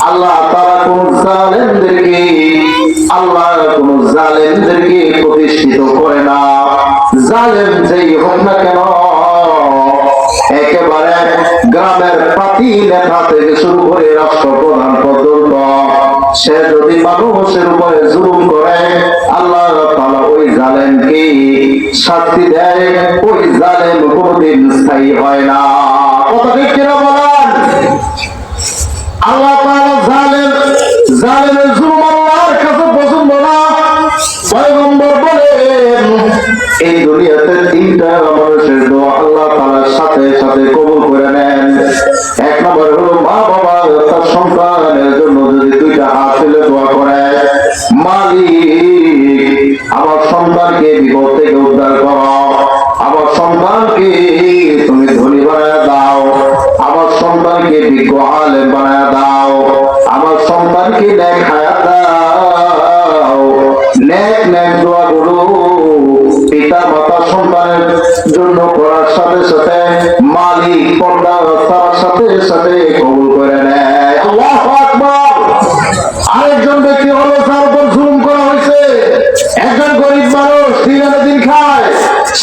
আল্লাহ তাআলা কোন জালেমদেরকে প্রতিষ্ঠিত করে না। জালেম যেই হোক না কেন, একেবারে গ্রামের পাতি নেতা থেকে শুরু করে রাষ্ট্রপ্রধান পর্যন্ত সে যদি মানুষের উপরে জুলুম করে, আল্লাহ তাআলা ওই জালেমকে শাস্তি দেয়। ওই জালেম কোনদিন স্থায়ী হয় না। কথা ঠিক কিনা বলেন? আল্লাহ তাআলা জালেমের জুলুম আল্লাহর কাছে পছন্দ না। পয়গম্বর বলেন, এই দুনিয়াতে তিনটা মানুষের দোয়া আল্লাহ তাআলার সাথে সাথে কবুল করে নেন। এক নম্বর হলো মা বাবা তার সন্তানের জন্য যদি দুইটা হাত তুলে দোয়া করে, মালিক আমার সন্তানকে বিপদ থেকে উদ্ধার করো, আমার সন্তানকে তুমি ধনী বানায় দাও, আমার সন্তানকে বিজ্ঞ আলেম বানায় দাও, আমার সন্তানকে নেক হায়াত দাও। নেক দোয়া গুলো পিতা মাতা সন্তানের জন্য করার সাথে সাথে মালিক পর্দা তার সাথে সাথে কবুল করে নেয়। আল্লাহু আকবার। আরেকজন ব্যক্তি হলো যার উপর জুলুম করা হয়েছে। একজন গরিব মানুষ দিন খায়,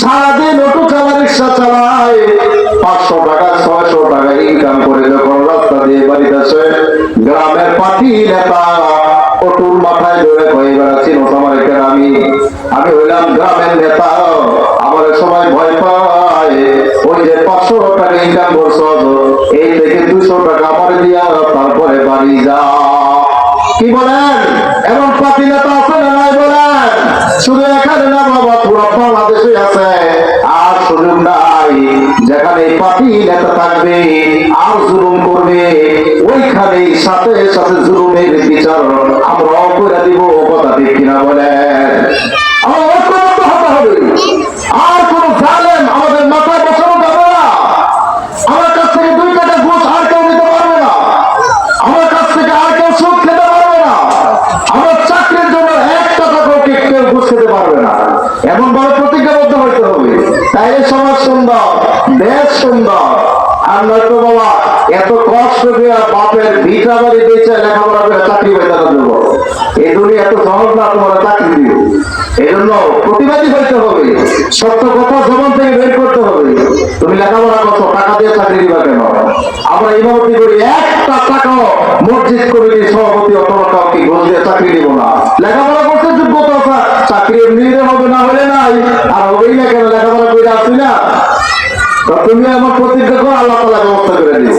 সারাদিন অটো চালা রিক্সা চালায়, 500 টাকা 600 টাকা ইনকাম করে যখন রাস্তা দিয়ে বাড়িতে আসে, গ্রামের পার্টি নেতা অটুর মাথায় ধরে হয়ে বেড়াচ্ছি, আমি হইলাম গ্রামের নেতা, আমার সবাই ভয় পায়। ওই যে 500 টাকা ইনকাম করছো, এই থেকে 200 টাকা আমার দিয়া তারপরে বাড়ি যা। কি বলেন? এবং পার্টি নেতা আছে না নাই বলেন? শুধু এখানে না বাবা, পুরো বাংলাদেশে আছে। আর সুযোগ নাই, যেখানে পার্টি নেতা থাকবে আর জুলুম করবে, ওইখানে সাথে সাথে জুলুমের বিচার আমরাও করে দিব। কথা ঠিক কিনা বলেন? আর কোন জালেম আমাদের মাথায় বসানো যাবে না। আমার কাছ থেকে 2 টাকা ঘুষ আর কেউ নিতে পারবে না। আমার কাছ থেকে আর কেউ সুদ খেতে পারবে না। আমার চাকরির জন্য 1 টাকা কেউ ঘুষ খেতে পারবে না। এমন ভাবে প্রতিজ্ঞাবদ্ধ হইতে হবে, তাই সমাজ সুন্দর, দেশ সুন্দর। আর নয়তো বাবা এত কষ্ট দিয়ে বাপের ভিটা বাড়ি বেঁচে লেখাপড়া করে চাকরি পেতে দেবো, এই দুনিয়া এত সহজ না তোমার চাকরি দিব। এই জন্য প্রতিবাদী হইতে হবে, সত্য কথা জবান থেকে বের করতে হবে। তুমি লেখাপড়া করছো, টাকা দিয়ে চাকরি দিবা কেন? আমরা ইমামতি করি, 1 টাকাও মসজিদ কমিটির সভাপতি অথবা কাউকে ঘুষ দিয়ে চাকরি দিব না। লেখাপড়া করতে যোগ্যতা আছে, চাকরি এমনি হবে না হলে নাই। আর হবেই না কেন? লেখাপড়া করে আসছি না। তুমি আমার প্রতিজ্ঞা করো, আল্লাহ তাআলা ব্যবস্থা করে দিবে।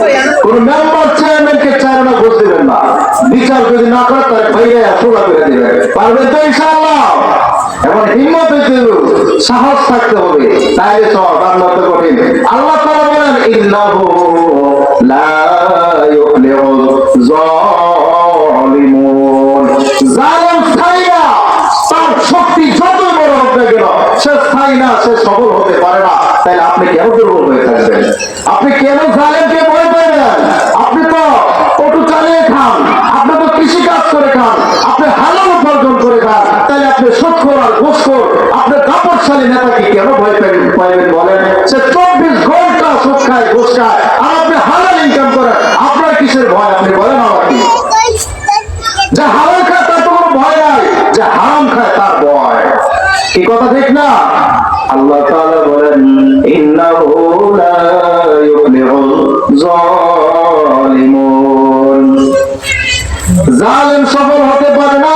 কোন মেম্বার চেয়ারম্যানকে চেয়ারম্যান ঘুষ দিবেন না। বিচার যদি না করে তার ভাইয়া সোজা করে দিবে। পারবেন তো ইনশাআল্লাহ? এবং হিম্মত হইতে সাহস থাকতে হবে, তাইলে সব রান্নাতে কঠিন। আল্লাহ তাআলা বলেন, ইন্নাহু লা ইউফলিহুল যালিমুন। জালিম স্থায়ী না, তার শক্তি যতই বড় হোক না কেন, সে স্থায়ী না, সে সফল হতে পারে না। তাহলে আপনি কেন দুর্বল হয়ে থাকবেন? আপনি কেন জালেমকে ভয় পাবেন? আপনি তো অটো চালিয়ে খান, আপনি তো কৃষি কাজ করে খান, আপনি হালাল উপার্জন করে খান। তাহলে আপনি সুদখোর আর ঘুষখোর, আপনি দাপটশালী নেতাকে কেন ভয় পাইবেন বলেন? সে 24 ঘন্টা সুদ খায়, ঘুষ খায়, আর আপনি হালাল ইনকাম করেন। আপনার কিসের ভয়? আপনি বলেন আমাকে। যে হালাল খায় তার তো কোনো ভয় নাই, যে হারাম খায় তার ভয়। কি কথা ঠিক না? আল্লাহ তাআলা বলেন, ইন্নাহু লা ইউফলিহুল যালিমুন। জালিম সফল হতে পারে না।